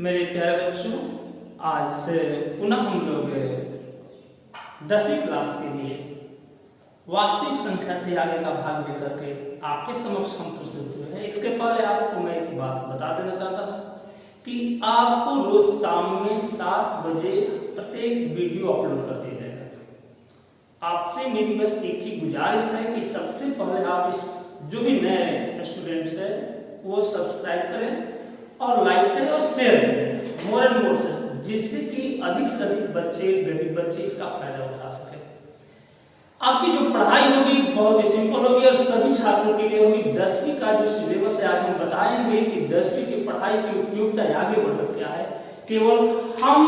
मेरे प्यारे बच्चों, आज से पुनः हम लोग 10वीं क्लास के लिए वास्तविक संख्या से आगे का भाग लेकर के आपके समक्ष हम प्रस्तुत हुए हैं। इसके पहले आपको मैं एक बात बता देना चाहता हूँ कि आपको रोज शाम में 7 बजे प्रत्येक वीडियो अपलोड कर दिया जाएगा। आपसे मेरी बस एक ही गुजारिश है कि सबसे पहले आप इस जो भी नए स्टूडेंट्स है वो सब्सक्राइब करें और लाइक करें और शेयर करें मोर एंड मोर से, जिससे कि अधिक से अधिक बच्चे, गरीब बच्चे इसका फायदा उठा सके। आपकी जो पढ़ाई होगी बहुत ही सिंपल होगी और सभी छात्रों के लिए होगी। 10वीं का जो सिलेबस है आज हम बताएंगे कि 10वीं की पढ़ाई की उपयोगिता आगे बढ़कर क्या है। केवल हम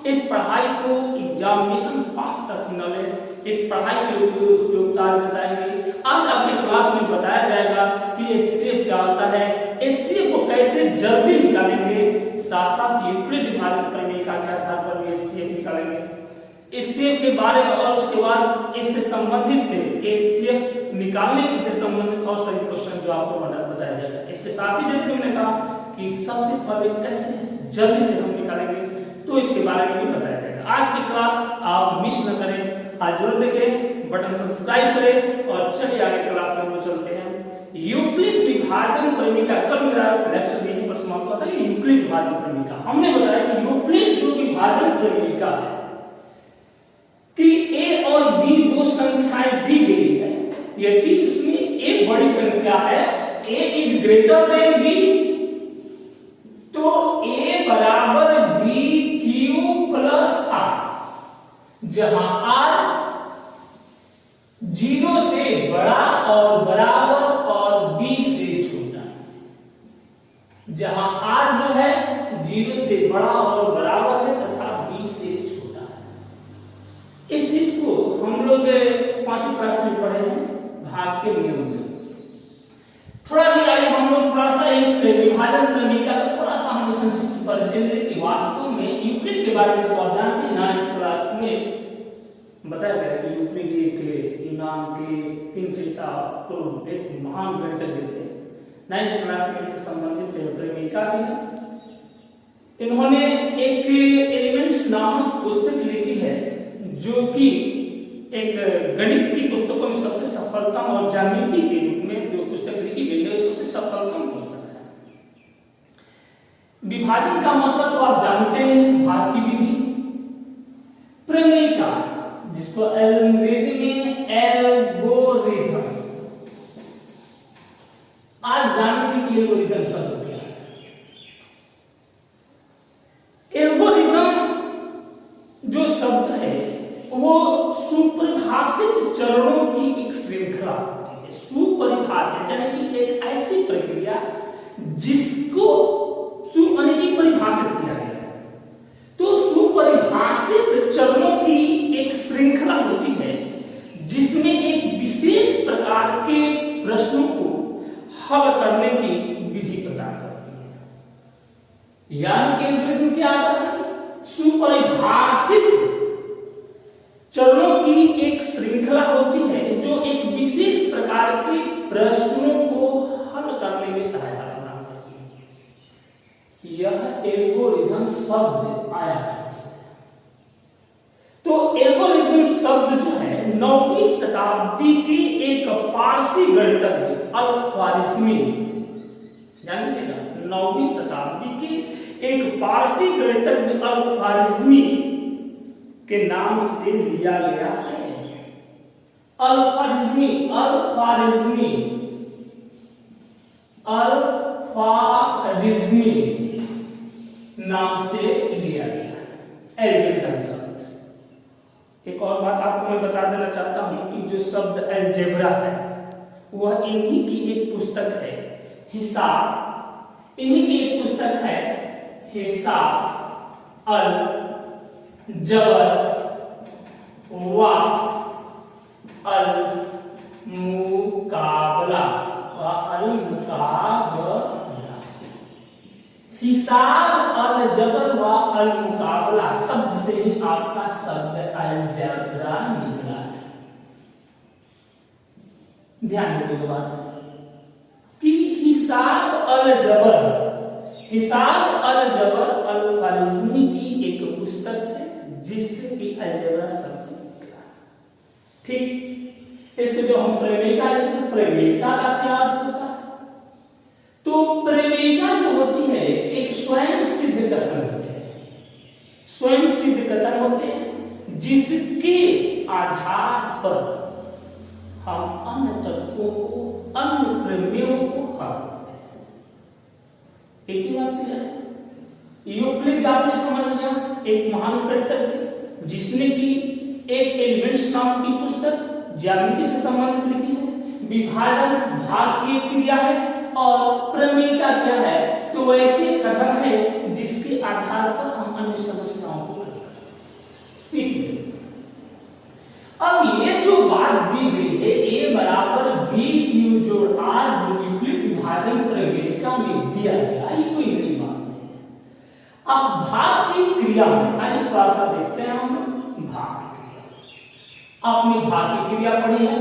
इस पढ़ाई को एग्जामिनेशन पास तक न लें, इस पढ़ाई की उपयोगिता बताएंगे। आज आपके क्लास में बताया जाएगा कि एचसीएफ क्या होता है, एचसीएफ को कैसे जल्दी निकालेंगे, साथ साथ यूक्लिड विभाजन प्रमेय के आधार पर भी एचसीएफ निकालेंगे। एचसीएफ के बारे में और उसके बाद इससे संबंधित एचसीएफ निकालने से संबंधित और सभी क्वेश्चन जो आपको बताया जाएगा। इसके साथ ही जैसे मैंने कहा कि सबसे पहले कैसे जल्दी से हम निकालेंगे, तो इसके बारे में भी बताया जाएगा। आज की क्लास आप मिस न करें, आज जरूर देखें, बटन सब्सक्राइब करें और चलिए आगे क्लास में हम चलते हैं। यूक्लिड विभाजन प्रमेय का कल मेरा लेक्चर यहीं पर समाप्त हुआ था। यूक्लिड विभाजन प्रमेय का हमने बताया कि यूक्लिड जो विभाजन प्रमेय का है कि a और b दो संख्याएं दी गई है, यदि इसमें a बड़ी संख्या है, a is greater than b, तो a बराबर b क्यू प्लस r, जहां r 0 से बड़ा और बराबर और b से छोटा, जहां r जो है 0 से बड़ा और बराबर है तथा b से छोटा है। इस चीज को हम लोग 5वीं क्लास में पढ़े हैं भाग के नियम में। थोड़ा भी आगे हम लोग थोड़ा सा इस विभाजन प्रमेय का थोड़ा सा हम संक्षिप्त परिचय दें कि वास्तव में यूक्लिड के बारे में तो आप जानते हैं। 9th क्लास में बताया गया कि यूक्लिड एक यूनान के 300 पूर्व एक महान गणितज्ञ थे। 9th क्लास में इससे संबंधित प्रमेयिका भी है। इन्होंने एक एलिमेंट्स नामक पुस्तक लिखी है जो कि एक गणित की पुस्तकों में सबसे सफलतम और ज्यामिति के रूप में जो पुस्तक लिखी गई है सबसे सफलतम पुस्तक है। विभाजन का मतलब तो आप जानते हैं, भाग की विधि। प्रमेयिका जिसको अंग्रेजी में एल्गोरिथम, आज जानने की एल्गोरिथम शब्द क्या है। एल्गोरिथम जो शब्द है वो सुपरिभाषित चरणों की एक श्रृंखला होती है। सुपरिभाषित यानी कि एक ऐसी प्रक्रिया जिसको परिभाषित किया गया है। तो सुपरिभाषित चरणों की एक श्रृंखला होती है जिसमें एक विशेष प्रकार के प्रश्नों को हल करने की विधि प्रदान करती है। यानी कि एल्गोरिथम क्या आता है, सुपरिभाषित चरणों की एक श्रृंखला होती है जो एक विशेष प्रकार के प्रश्नों को हल करने में सहायता प्रदान करती है। यह एल्गोरिथम शब्द आया है। तो एल्गोरिथम शब्द जो है 9वीं शताब्दी की एक पारसी गणितज्ञ अल-ख्वारिज़मी, ध्यान दीजिएगा, 9वीं शताब्दी की एक पारसी गणितज्ञ अल-ख्वारिज़मी के नाम से लिया गया है। अल-ख्वारिज़मी, अल-ख्वारिज़मी, अल-ख्वारिज़मी नाम से लिया गया एल्गोरिथम शब्द। एक और बात आपको मैं बता देना चाहता हूं कि जो शब्द अलजेब्रा है वह इन्हीं की एक पुस्तक है, हिसाब। इन्हीं की एक पुस्तक है हिसाब अल जबर व अल मुकाबला, हिसाब अल जबर व अल मुकाबला शब्द से ही आपका शब्द अलजेब्रा निकला है। ध्यान देने की बात कि हिसाब अल जबर हिसाब अलजबर अल खालिस्मी की एक पुस्तक है जिससे कि अलजबरा शब्द ठीक। इससे जो हम प्रमेयिका लेते हैं, प्रमेयिका का क्या अर्थ होता है? तो प्रमेयिका जो होती है एक स्वयं सिद्ध कथन होते हैं, स्वयं सिद्ध कथन होते हैं जिसके आधार पर हम अन्य तत्वों को, अन्य प्रमेयों को हल करते हैं। एक ही बात क्लियर है। यूक्लिड आपने समझ लिया, एक महान गणितज्ञ जिसने की एक एलिमेंट्स नाम की पुस्तक ज्यामिति से संबंधित लिखी है। विभाजन भाग की क्रिया है और प्रमेयिका क्या है? तो वैसे कथन है जिसके आधार पर हम अन्य समस्याओं को हल करते हैं। अब ये जो बात दी गई है A बराबर B Q जोड़ R जो यूक्लिड विभाजन प्रमेयिका में दिया गया, ये कोई नई बात नहीं है। अब भाग की क्रिया में आइए थोड़ा सा देखते हैं हम भाग की क्रिया। आपने भाग की क्रिया पढ़ी है,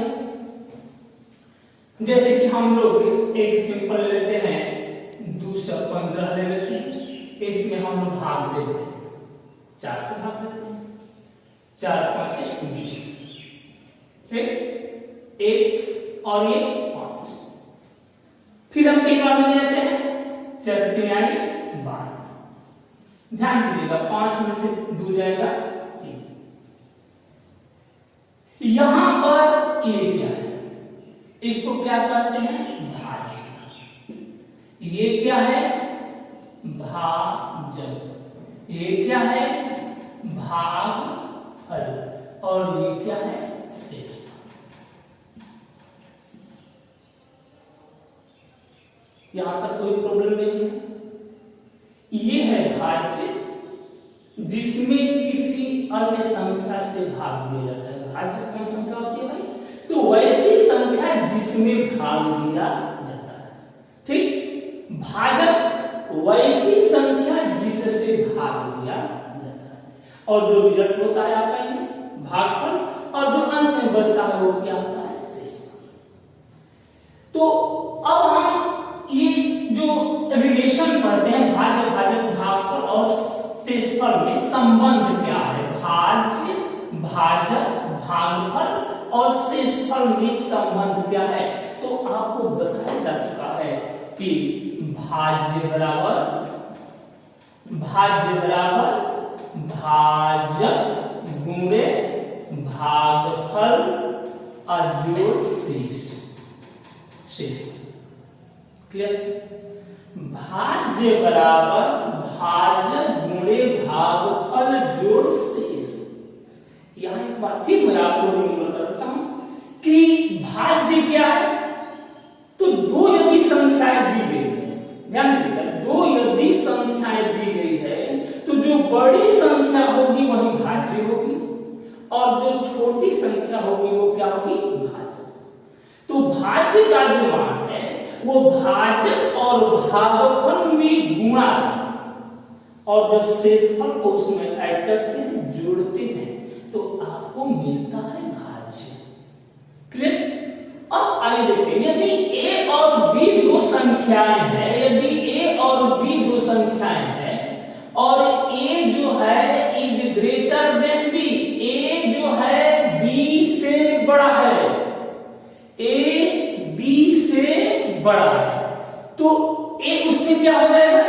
जैसे कि हम लोग एक सिंपल लेते हैं 2 से 15 ले लेते हैं, इसमें हम भाग देते हैं 4 से भाग देते हैं, 4 5 20, फिर 1 और ये 5, फिर हम कितना ले लेते हैं 4 3 12। ध्यान दीजिएगा 5 में से 2 जाएगा 3। यहां पर ये क्या है? इसको क्या कहते हैं? भाज्य। ये क्या है? भाजक। ये क्या है? भागफल। और ये क्या है? शेषफल। यहां तक कोई प्रॉब्लम नहीं है। ये है भाज्य जिसमें किसी अन्य संख्या से भाग दिया जाता है। भाज्य कौन संख्या होती है भाई? तो वैसी संख्या जिसमें भाग दिया जाता है, ठीक। भाजक वैसी संख्या जिससे भाग दिया जाता है, और जो रिजल्ट होता है आपका ये भागफल, और जो अंत में बचता है वो क्या होता है? शेषफल। तो अब हम ये जो रिलेशन पढ़ते हैं भाज्य भाजक भागफल और शेषफल में संबंध क्या है? भाज्य भाजक भागफल और शेषफल में संबंध क्या है? तो आपको बताया जा चुका है कि भाज्य बराबर भाजक गुणे भागफल अजोड़ शेष। क्लियर? भाज्य बराबर भाजक गुणे भागफल जोड़ शेष। यहां एक बात फिर मैं आपको रिमेंबर करता हूं कि भाज्य क्या है? तो 2 यदि संख्याएं दी गई है, ध्यान दीजिएगा, 2 यदि संख्याएं दी गई है तो जो बड़ी संख्या होगी वही भाज्य होगी और जो छोटी संख्या होगी वो क्या होगी? भाजक। तो भाज्य का जो मान है वो भाजक और भागफल में गुणा, और जब शेषफल को उसमें ऐड करते हैं, जोड़ते हैं, तो आपको मिलता है भाज्य। क्लियर? अब आइए देखते हैं, यदि a और b 2 संख्याएं हैं, यदि a और b 2 संख्याएं हैं और a जो है is greater than b, a जो है b से बड़ा है, a b से बड़ा है, तो a उसमें क्या हो जाएगा?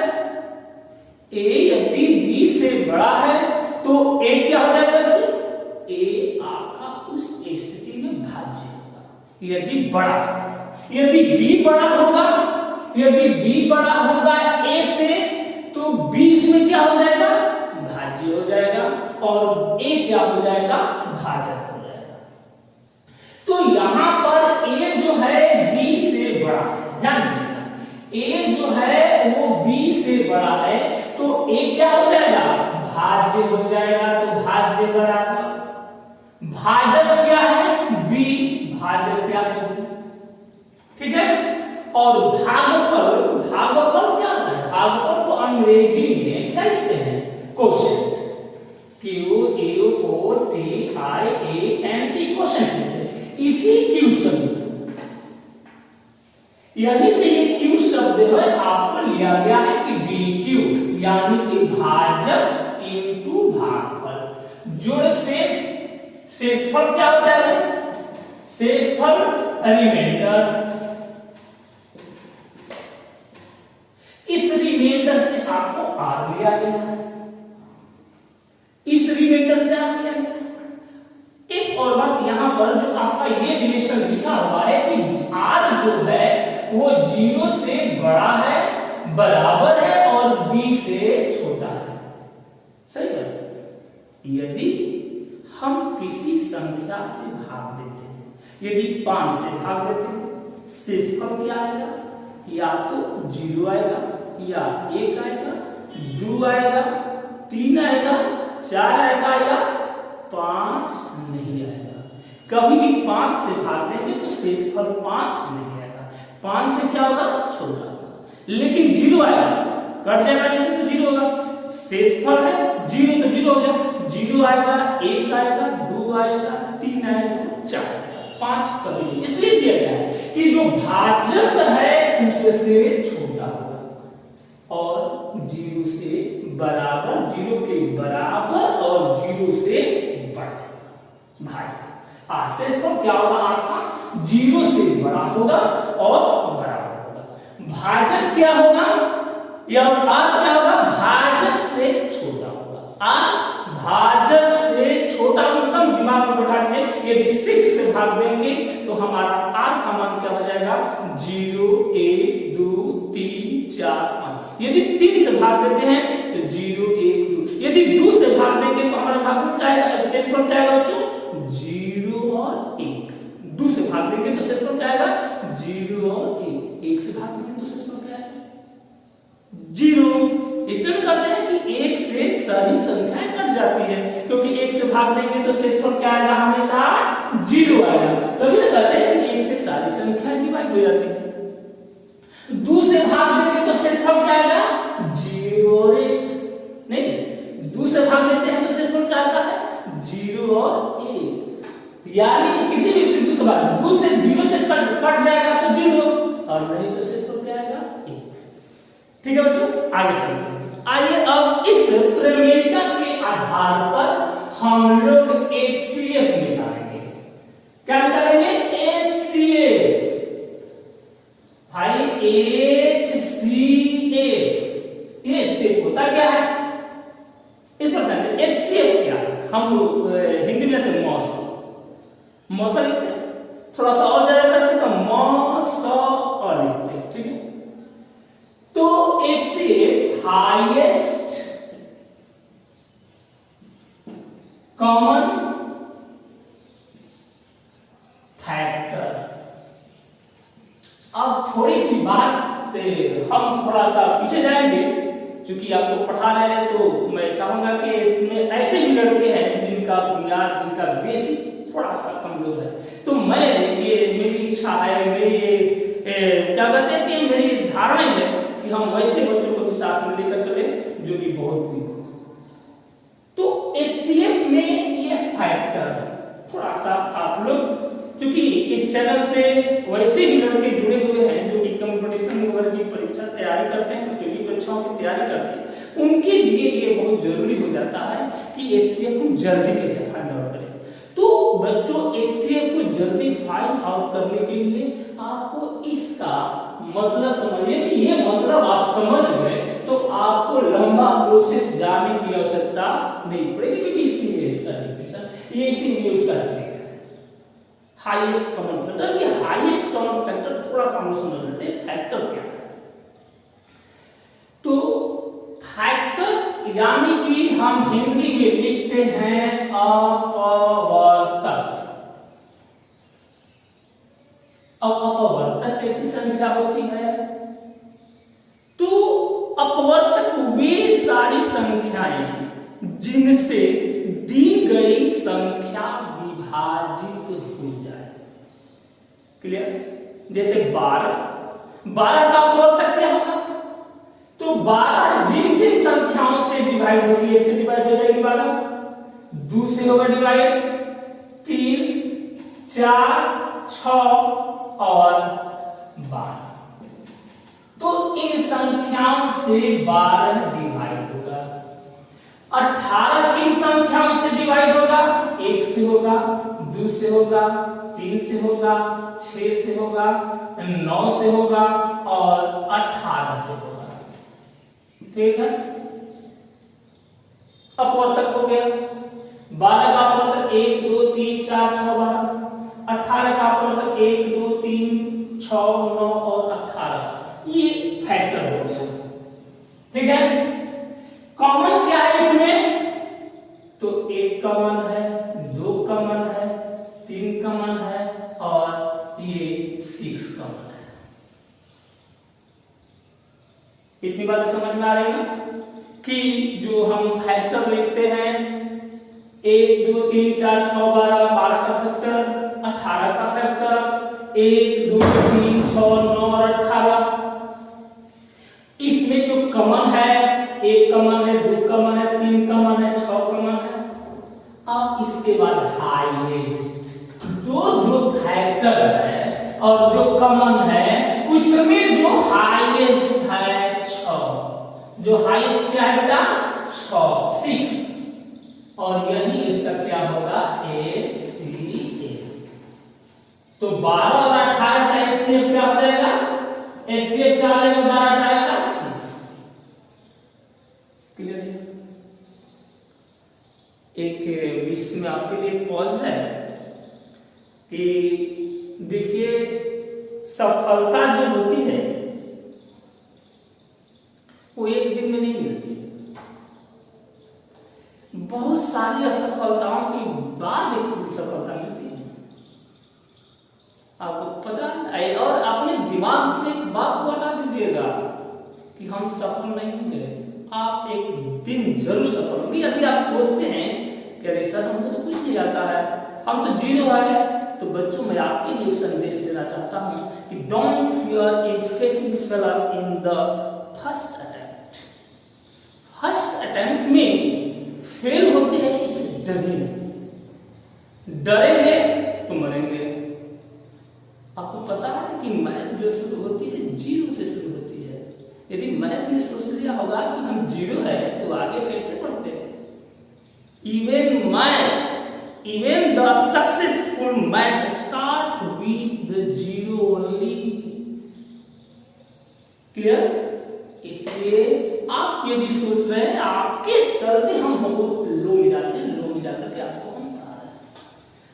a यदि b से बड़ा है तो a क्या हो जाएगा बच्चे? a आपका उस स्थिति में भाज्य होगा यदि बड़ा। यदि b बड़ा होगा, यदि b बड़ा होगा a से, तो b इसमें क्या हो जाएगा? भाज्य हो जाएगा, और a क्या हो जाएगा? भाजक हो जाएगा। तो यहां पर a जो है b से बड़ा, ध्यान दीजिएगा, a जो है वो b से बड़ा है, तो a क्या हो जाएगा? भाज्य हो जाएगा। तो भाज्य बराबर भाजक क्या है? b, भाजक क्या है? ठीक है। और भागफल, भागफल क्या होता है? भागफल को अंग्रेजी में क्या लिखते हैं? कोशेंट। QUOTIANT quotient. इसी Q शब्द, यहीं से ये Q शब्द जो है आपको लिया गया है कि BQ यानी कि भाजक इनटू भागफल। जोड़ शेषफल क्या होता है? शेषफल रिमाइंडर। इस रिमाइंडर से आपको R लिया गया है, इस रिमाइंडर से R लिया गया। एक और बात यहां पर जो आपका ये रिलेशन लिखा हुआ है कि R जो है वो 0 से बड़ा है, बराबर है और B से छोटा है। सही बात। यदि हम किसी संख्या से भाग देते हैं, यदि 5 से भाग देते हैं, शेषफल क्या आएगा? या तो 0 आएगा, या 1 आएगा, 2 आएगा, 3 आएगा, 4 आएगा, या 5 नहीं आएगा। कभी भी 5 से भाग देंगे तो शेषफल 5 नहीं आएगा। 5 से क्या होगा? छोटा। लेकिन 0 आएगा, कट जाएगा नीचे तो 0 होगा। शेषफल है 0 तो 0 हो गया। 0 आएगा, 1 आएगा, 2 आएगा, 3 आएगा, 4 आएगा, 5 कभी नहीं। इसलिए दिया गया है कि जो भाजक है उससे छोटा होगा और 0 से बराबर, 0 के बराबर और 0 से बड़ा भाजक। शेषफल क्या होगा आपका? 0 से बड़ा होगा और बराबर होगा। भाजक क्या होगा? या R क्या होगा? भाजक से छोटा होगा। R भाजक से छोटा, एकदम दिमाग में बैठा लीजिए। यदि 6 से भाग देंगे तो हमारा R का मान क्या हो जाएगा? 0, 1, 2, 3, 4, 5। यदि 3 से भाग देते हैं तो 0, 1, 2। यदि 2 से भाग देंगे तो हमारा भागफल क्या आएगा? शेषफल क्या आएगा बच्चों? 0 और 1। 2 से भाग देंगे तो शेषफल क्या आएगा? 0 और 1। 1 से भाग देंगे तो शेषफल क्या आएगा? 0। इसलिए हम कहते हैं कि 1 से सारी संख्याएं कट जाती है, क्योंकि 1 से भाग देंगे तो शेषफल क्या आएगा? हमेशा 0 आएगा। तभी ना कहते हैं कि 1 से सारी संख्याएं डिवाइड हो जाती है। 2 से भाग देंगे तो शेषफल क्या आएगा? 0 और 1। नहीं, 2 से भाग देते हैं तो शेषफल क्या आता है? 0 और 1। यानी कि किसी भी स्थिति से भाग 2 से 0 से कट जाएगा तो 0, और नहीं तो शेषफल क्या आएगा? 1। ठीक है बच्चों, आगे चलते हैं। आइए अब इस प्रमेयिका के आधार पर हम लोग HCF निकालेंगे। क्या निकालेंगे? HCF। भाई HCF, ये HCF होता क्या है? इस पर ध्यान दें। HCF क्या है? हम लोग हिंदी में कहते हैं मौसा लिखते हैं, थोड़ा सा और ज्यादा करते तो मौसा लिखते हैं। ठीक है, तो HCF हाईएस्ट कॉमन फैक्टर। अब थोड़ी सी बात हम थोड़ा सा पीछे जाएंगे, क्योंकि आपको पढ़ा रहे हैं तो मैं चाहूंगा कि इसमें ऐसे भी लड़के हैं जिनका बुनियाद, जिनका बेसिक थोड़ा सा कमजोर है। तो मैं ये मेरी इच्छा है, मेरी क्या कहते हैं कि मेरी धारणा है कि हम वैसे बच्चों को भी साथ में लेकर चले जो कि बहुत वीक हो। तो HCF में ये फैक्टर थोड़ा सा आप लोग, क्योंकि इस चैनल से वैसे भी लड़के जुड़े हुए हैं जो कि कंपटीशन वगैरह की परीक्षा तैयारी करते हैं, प्रतियोगी परीक्षाओं की तैयारी करते हैं, उनके लिए ये बहुत जरूरी हो जाता है कि HCF को जल्दी कैसे फाइंड आउट करें। तो बच्चों, HCF को जल्दी फाइंड आउट करने के लिए आपको इसका मतलब समझिए कि ये मतलब आप समझ गए तो आपको लंबा प्रोसेस जाने की आवश्यकता नहीं पड़ेगी, क्योंकि इसीलिए इसका डिफिनेशन, ये इसीलिए उसका हाईएस्ट कॉमन फैक्टर। ये हाईएस्ट कॉमन फैक्टर थोड़ा सा हम समझ लेते हैं फैक्टर क्या है। तो फैक्टर यानी कि हम हिंदी में लिखते हैं अपवर्तक। अब अपवर्तक कैसी संख्या होती है? तो अपवर्तक वे सारी संख्याएं जिनसे दी गई संख्या विभाजित हो जाए। क्लियर? जैसे 12 का अपवर्तक क्या होगा? तो 12 जिन जिन संख्याओं से डिवाइड होगी, 1 से डिवाइड हो जाएगी 12, 2 से होगा डिवाइड 3, 4, 6 और 12। तो इन संख्याओं से 12 डिवाइड होगा। 18 किन संख्याओं से डिवाइड होगा? 1 से होगा, 2 से होगा, 3 से होगा, 6 से होगा, 9 से होगा और 18 से होगा। ठीक है, अपवर्तक हो गया। 12 का अपवर्तक 1 2 3 4 6 12, 18 का अपवर्तक 1 2 3 6 9 और 18, ये फैक्टर हो गया। ठीक है, कॉमन क्या है इसमें? तो 1 कॉमन है, 2 कॉमन है, 3 कॉमन है और ये 6 कॉमन है। इतनी बात समझ में आ रही है कि जो हम फैक्टर लिखते हैं 1 2 3 4 6 12, 12 का फैक्टर, 18 का फैक्टर, 1 2 3 6 9 और 18, इसमें जो कॉमन है 1 कॉमन है, 2 कॉमन है, 3 कॉमन है, 6 कॉमन है। अब इसके बाद हाईएस्ट जो फैक्टर है और जो कॉमन है उसमें जो हाईएस्ट है 6, जो हाईएस्ट क्या है बेटा? 6 और यही इसका क्या होगा? HCF। तो 12 और 18 का HCF क्या हो जाएगा? HCF क्या हो जाएगा? 12 18 का 6। क्लियर है? एक बीच में आपके लिए पॉज है कि देखिए, सफलता जो होती है वो एक दिन में नहीं मिलती। बहुत सारी असफलताओं के बाद एक सफलता मिलती है। आपको पता है, और अपने दिमाग से एक बात को हटा दीजिएगा कि हम सफल नहीं होंगे। आप एक दिन जरूर सफल होंगे। यदि आप सोचते हैं कि अरे सर हमको तो कुछ नहीं आता है, हम तो जीरो है, तो बच्चों मैं आपके लिए संदेश देना चाहता हूं कि don't fear in facing failure in the first attempt. First attempt में फेल होते हैं, इसे डरेंगे तो मरेंगे। आपको पता है कि मैथ जो शुरू होती है 0 से शुरू होती है। यदि मैथ ने सोच लिया होगा कि हम 0 है तो आगे कैसे बढ़ते हैं? Even the successful math start with the 0 only. Clear? इसलिए आप यदि सोच रहे हैं आपके चलते हम बहुत लो मिलाकर के आपको हम पढ़ा रहे हैं,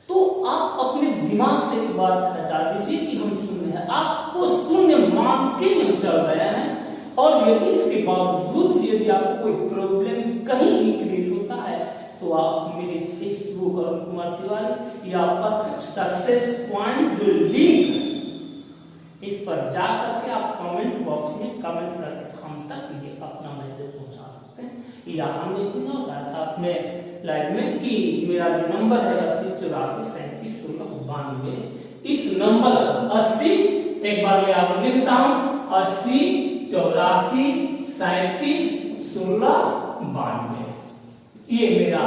तो आप अपने दिमाग से एक बात हटा दीजिए कि हम शून्य हैं। आपको शून्य मान के हम चल रहे हैं, और यदि इसके बावजूद यदि आपको कोई प्रॉब्लम कहीं भी क्रिएट होता है तो आप मेरे फेसबुक और कुमार तिवारी या परफेक्ट सक्सेस पॉइंट जो लिंक इस पर जा करके आप कमेंट बॉक्स में कमेंट करके हम तक ये अपना मैसेज पहुंचा सकते हैं। या हमने इतना कहा था अपने लाइव में कि मेरा जो नंबर है 80 84 37 16 92, इस नंबर 80, एक बार मैं आपको लिखता हूं 80 84 37 16 92, ये मेरा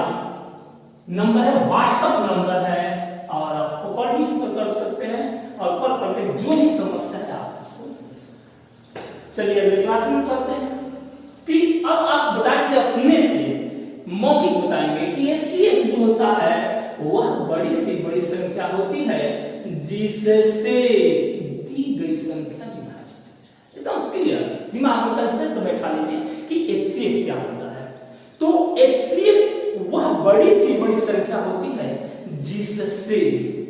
नंबर है, व्हाट्सएप नंबर है, और आप कॉल भी इस पर कर सकते हैं और कॉल करके जो भी समस्या है आप इसको पूछ सकते हैं। चलिए अगले क्लास में चलते हैं कि अब आप बताएंगे अपने से, मौखिक बताएंगे कि HCF जो होता है वह बड़ी से बड़ी संख्या होती है जिससे दी गई संख्या विभाजित हो जाए। एकदम क्लियर, दिमाग में कंसेप्ट बैठा लीजिए कि HCF क्या होता है। तो HCF वह बड़ी से बड़ी संख्या होती है जिससे,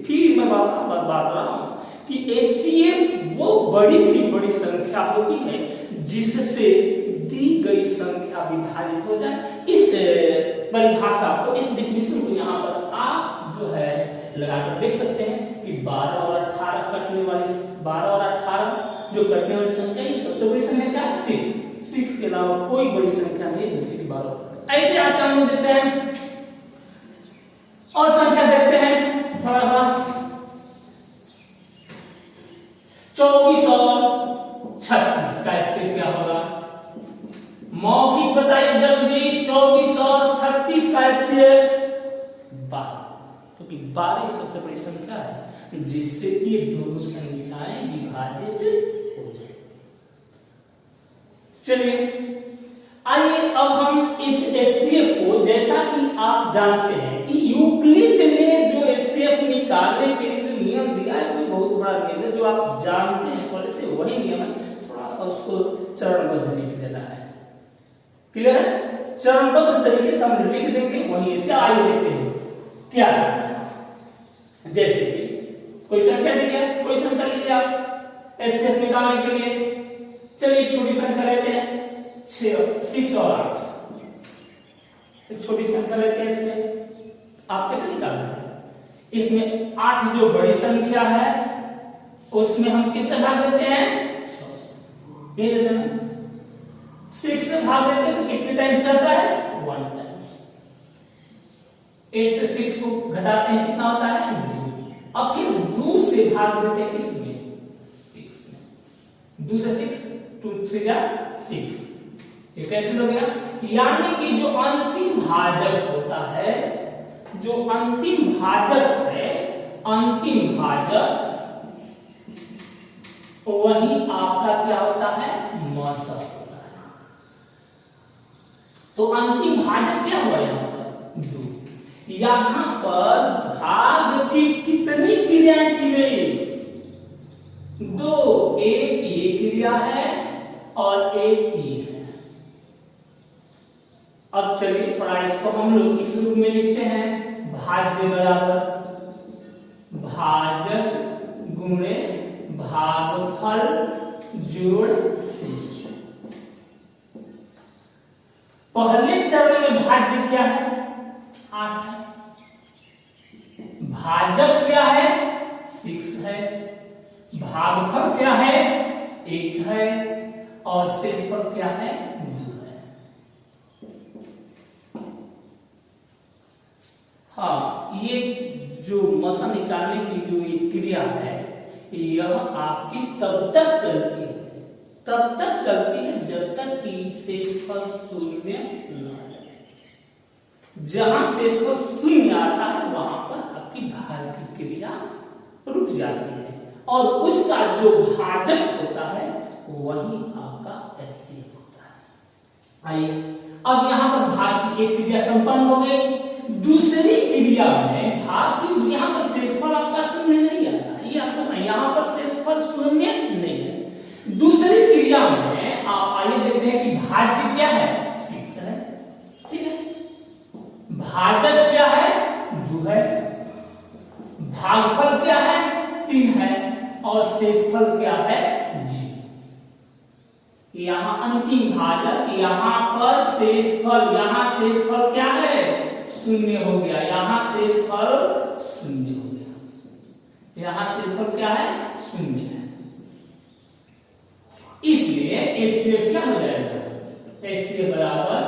फिर मैं बात रहा हूं कि HCF वो बड़ी से बड़ी संख्या होती है जिससे दी गई संख्या विभाजित हो जाए। इस परिभाषा को, इस डिफिनेशन को यहाँ पर आप जो है लगाकर देख सकते हैं कि 12 और 18 कटने वाली, 12 और 18 जो कटने वाली संख्या है, सबसे बड़ी संख्या क्या है? 6 के अलावा कोई बड़ी संख्या नहीं है जैसे कि 12। ऐसे आगे हम देते हैं और संख्या देखते हैं थोड़ा सा, 24 और 36 का HCF क्या होगा? मौखिक बताइए जल्दी, 24 और 36 का HCF 12, क्योंकि 12 सबसे बड़ी संख्या है जिससे ये दोनों संख्याएं विभाजित हो जाए। चलिए आइए अब हम इस HCF को, जैसा कि आप जानते हैं कि यूक्लिड ने जो HCF निकालने के लिए जो नियम दिया है कोई बहुत बड़ा नियम है जो आप जानते हैं पहले से, वही नियम है, थोड़ा सा उसको चरणबद्ध लिख देना है। क्लियर है? चरणबद्ध तरीके से हम लिख देंगे वहीं से आगे देखते हैं क्या करना है। जैसे कि कोई संख्या दीजिए, कोई संख्या लीजिए आप HCF निकालने के लिए। चलिए छोटी संख्या लेते हैं 6 और 8, एक छोटी संख्या लेते हैं। इसमें आप कैसे निकालते हैं? इसमें 8 जो बड़ी संख्या है उसमें हम किससे भाग देते हैं? 6 ये देते हैं। 6 से भाग देते हैं तो कितने टाइम्स जाता है? 1 टाइम्स। 8 से 6 को घटाते हैं कितना होता है? 2। अब फिर 2 से भाग देते हैं किसमें? 6 में। 2 से 6, 2 3 जा 6, ये कैंसिल हो गया। यानी कि जो अंतिम भाजक होता है, जो अंतिम भाजक है, अंतिम भाजक वही आपका क्या होता है? मशक होता है। तो अंतिम भाजक क्या हुआ यहाँ पर? 2। यहाँ पर भाग की कितनी क्रियाएं की गई? 2। एक ये क्रिया है और एक ये है। अब चलिए थोड़ा इसको हम लोग इस रूप में लिखते हैं, भाज्य बराबर भाजक गुणे भागफल जोड़ शेष। पहले चरण में भाज्य क्या है? 8 है। भाजक क्या है? 6 है। भागफल क्या है? 1 है। और शेषफल क्या है? 2 है। हाँ, ये जो मसा निकालने की जो ये क्रिया है यह आपकी तब तक चलती है जब तक कि शेषफल 0 न आए। जहां शेषफल 0 आता है वहां पर आपकी भाग की क्रिया रुक जाती है और उसका जो भाजक होता है वही आपका HCF होता है। आइए अब यहां पर भाग की एक क्रिया संपन्न हो गई। दूसरी क्रिया में भाग की यहां पर शेषफल आपका 0 नहीं आता, ये आपका सही, यहां पर शेषफल 0 नहीं है। दूसरी क्रिया में आप आइए देखते हैं कि भाज्य क्या है? 6 है। ठीक है। भाजक क्या है? 2 है। भागफल क्या है? 3 है। और शेषफल क्या है? 0। यहां अंतिम भाजक, यहां पर शेषफल, यहां शेषफल क्या है? 0 हो गया। यहां शेषफल 0 हो गया। यहां शेषफल क्या है? 0 है। इसलिए HCF क्या हो जाएगा? HCF बराबर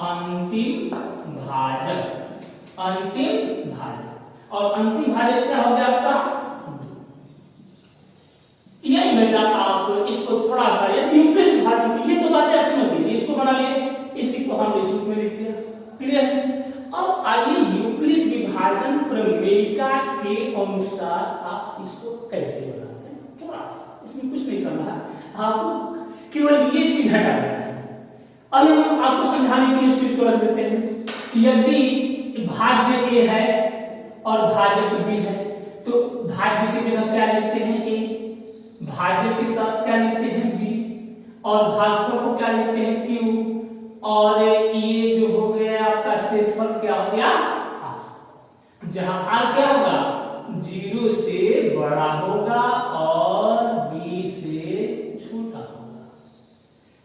अंतिम भाजक। अंतिम भाजक और अंतिम भाजक क्या हो गया आपका? यही बेटा आप इसको थोड़ा सा यूक्लिड विभाजन, ये तो बातें आप समझ लीजिए, इसको बना लिए, इसी को हम इस रूप में लिख दिया। क्लियर है? अब आइए यूक्लिड विभाजन प्रमेयिका के अनुसार आप इसको कैसे बनाते हैं, थोड़ा सा इसमें कुछ नहीं करना है, आपको केवल ये चीज हटाना है। अब हम आपको समझाने के लिए स्विच को रख देते हैं। यदि भाज्य A है और भाजक B है तो भाज्य की जगह क्या लिखते हैं? A। भाज्य के साथ क्या लिखते हैं? B। और भागफल को क्या लिखते हैं? Q। और ये जो हो गया आपका शेषफल क्या हो गया? R। जहां R क्या होगा? 0 से बड़ा होगा और B से छोटा होगा।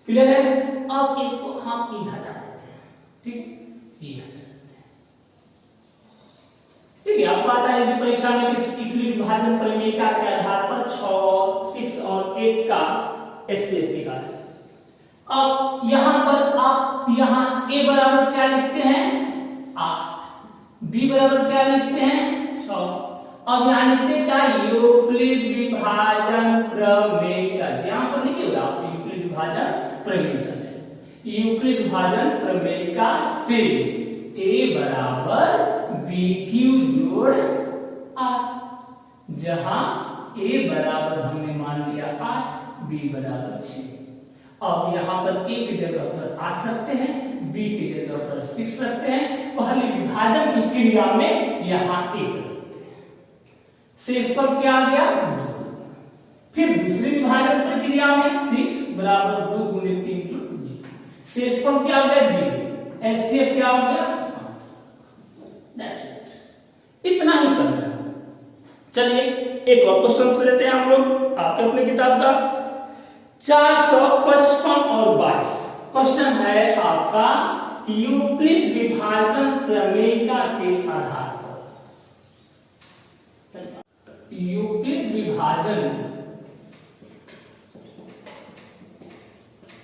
क्लियर है? अब इसको हम E हटा देते हैं। ठीक, E हटा देते हैं। ठीक है, आपको आता है कि परीक्षा में किस यूक्लिड विभाजन प्रमेयिका के आधार पर 6 और 8 का HCF निकालें। अब यहां पर आप यहां A बराबर क्या लिखते हैं? 8। B बराबर क्या लिखते हैं? 6। अब यहां लिखते हैं क्या? यूक्लिड विभाजन प्रमेयिका। यहां पर लिखे हुए आप यूक्लिड विभाजन प्रमेयिका से, यूक्लिड विभाजन प्रमेयिका से A बराबर BQ जोड़ R। जहां A बराबर हमने मान लिया 8, B बराबर 6। अब यहाँ पर a की जगह पर 8 रखते हैं, b की जगह पर 6 रखते हैं। पहली विभाजन की क्रिया में यहाँ 1 रखते हैं, शेषफल क्या आ गया 2। फिर दूसरी विभाजन प्रक्रिया में 6 बराबर 2 गुणे 3 जुड़ 0, शेषफल क्या हो गया 0, एचसीएफ क्या हो गया 5। दैट्स इट, इतना ही करना है। चलिए एक और क्वेश्चन लेते हैं हम लोग आपके अपने किताब का 455 और 22। क्वेश्चन है आपका यूक्लिड विभाजन प्रमेयिका के आधार पर। यूक्लिड विभाजन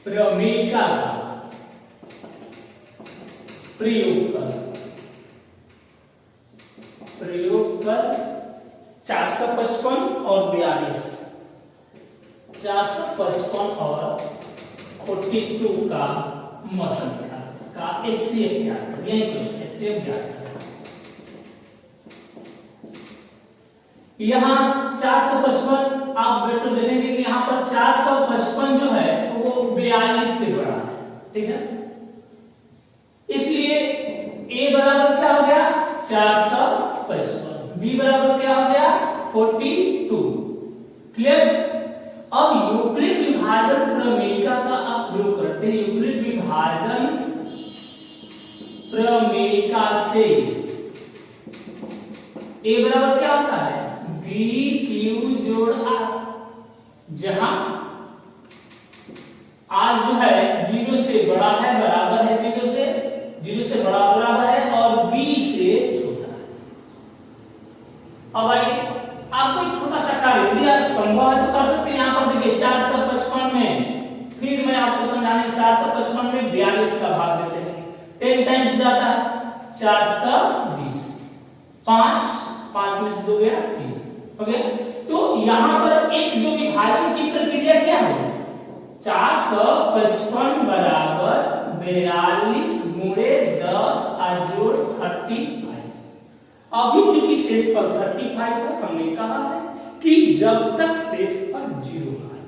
प्रमेयिका का प्रयोग कर 455 और 42, 455 और 42 का मसल का एचसीएफ क्या है, यही क्वेश्चन एचसीएफ क्या है। यहाँ 455 आप बच्चों देखेंगे कि यहाँ पर 455 जो है वो 42 से बड़ा है, ठीक है। इसलिए a बराबर क्या हो गया 455, b बराबर क्या हो गया 42। क्लियर। अब यूक्लिड विभाजन प्रमेयिका का आप प्रयोग करते हैं। यूक्लिड विभाजन प्रमेयिका से a बराबर क्या होता है b q जोड़ r, जहां r जो है 0 से बड़ा है, बराबर है 0 से बड़ा बराबर है और b से छोटा है। अब आइए आपको एक छोटा सा कार्य यदि आप संभव है तो कर सकते हैं। यहाँ पर देखिए 455 में, फिर मैं आपको समझाने 455 में 42 का भाग देते हैं, 10 टाइम्स जाता है 420, 5 में से 2 गया 3, हो गया। तो यहाँ पर एक जो विभाजन की प्रक्रिया क्या है 455 बराबर 42 गुणे 10 जोड़ 35। अभी चूंकि शेषफल 35 है, हमने कहा है कि जब तक शेषफल 0 आए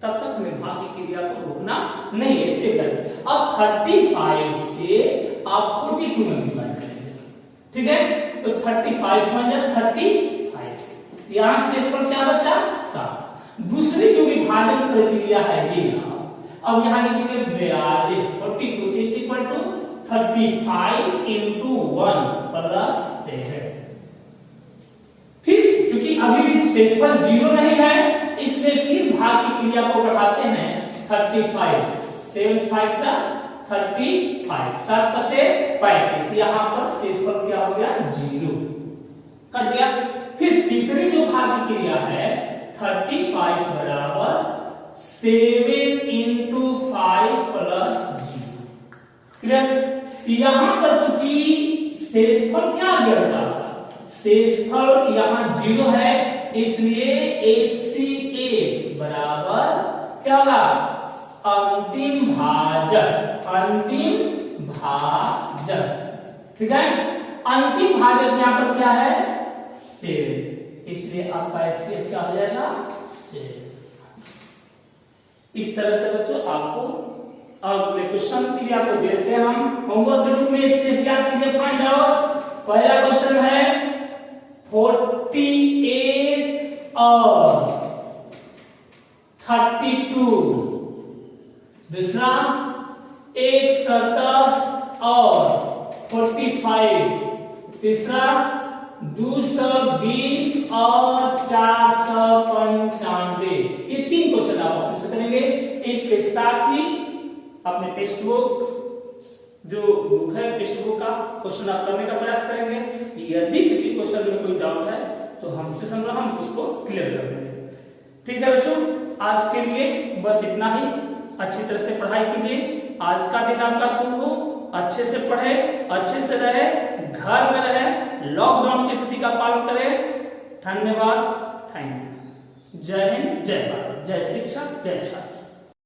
तब तक हमें भाग की क्रिया को रोकना नहीं है। इससे करें अब 35 से आप 42 में डिवाइड करेंगे, ठीक है। तो 35 में जब 35 यहां शेषफल क्या बचा 7। दूसरी जो विभाजन प्रक्रिया है ये अब यहां लिखेंगे 42 42 is equal to 35 into 1 plus 7। फिर चूंकि अभी भी शेषफल 0 नहीं है इसलिए फिर भाग की क्रिया को बढ़ाते हैं 35 7 5 जा 35 7 बचे 35, यहां पर शेषफल क्या हो गया 0 कट गया। फिर तीसरी जो भाग की क्रिया है 35 बराबर 7 into 5 प्लस 0। क्लियर। यहां पर चूंकि शेषफल क्या आ गया बेटा, शेषफल यहां 0 है इसलिए HCF बराबर क्या होगा अंतिम भाजक, ठीक है। अंतिम भाजक यहां पर क्या है 7, इसलिए आपका HCF क्या हो जाएगा 7। इस तरह से बच्चों आपको अगले क्वेश्चन के लिए आपको देते हैं हम होमवर्क के रूप में। इससे क्या कीजिए फाइंड आउट। पहला क्वेश्चन है 48 और 32, दूसरा 127 और 45, तीसरा 220 और 495। ये 3 क्वेश्चन आप अपने से करेंगे। इसके साथ ही अपने टेक्स्ट बुक जो बुक है टेक्स्ट बुक का क्वेश्चन आप करने का प्रयास करेंगे। यदि किसी क्वेश्चन में कोई डाउट है तो हमसे संपर्क, हम उसको क्लियर कर देंगे। ठीक है बच्चों, आज के लिए बस इतना ही। अच्छी तरह से पढ़ाई कीजिए। आज का दिन आपका शुभ हो। अच्छे से पढ़े, अच्छे से रहे, घर में रहे, लॉकडाउन की स्थिति का पालन करें। धन्यवाद, थैंक यू। जय हिंद, जय भारत, जय शिक्षक, जय छात्र।